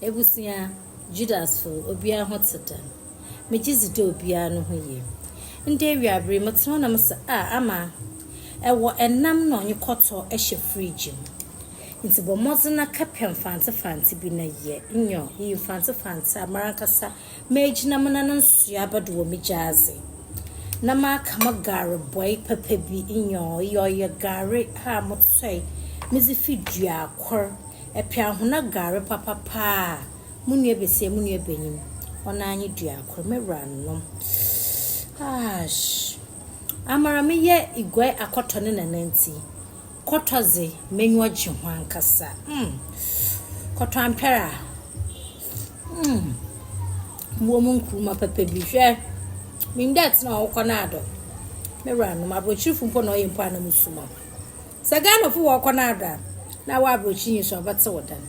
Ebusia Judas fo obia hoteta. Mejizide obia no hoye. Nde wiabre motno na msa ama ewo enam no onye koto ehye fridge. Nti bo mozena kapem Fante Fante bi na ye. Nyo yi Fante Fante amarakasa mejina mona no nsu abado wo mejaze. Na ma kama gare boy pepe bi nyo yo gare ha motsoi mizi fidua akor epia hona gare papa pa munu ebese munu ebenyim ona anyi dua akor mewra no amara me ye igwe akoto ne nananti kotoze menyu agye ho ankasa koto ampera mo mun kuma pepe bi hwe mindat na okonado mewra no abrochifu mpo na oyimpo ana musuma sagano fu okonado na wa abrochi nyi so betse wodan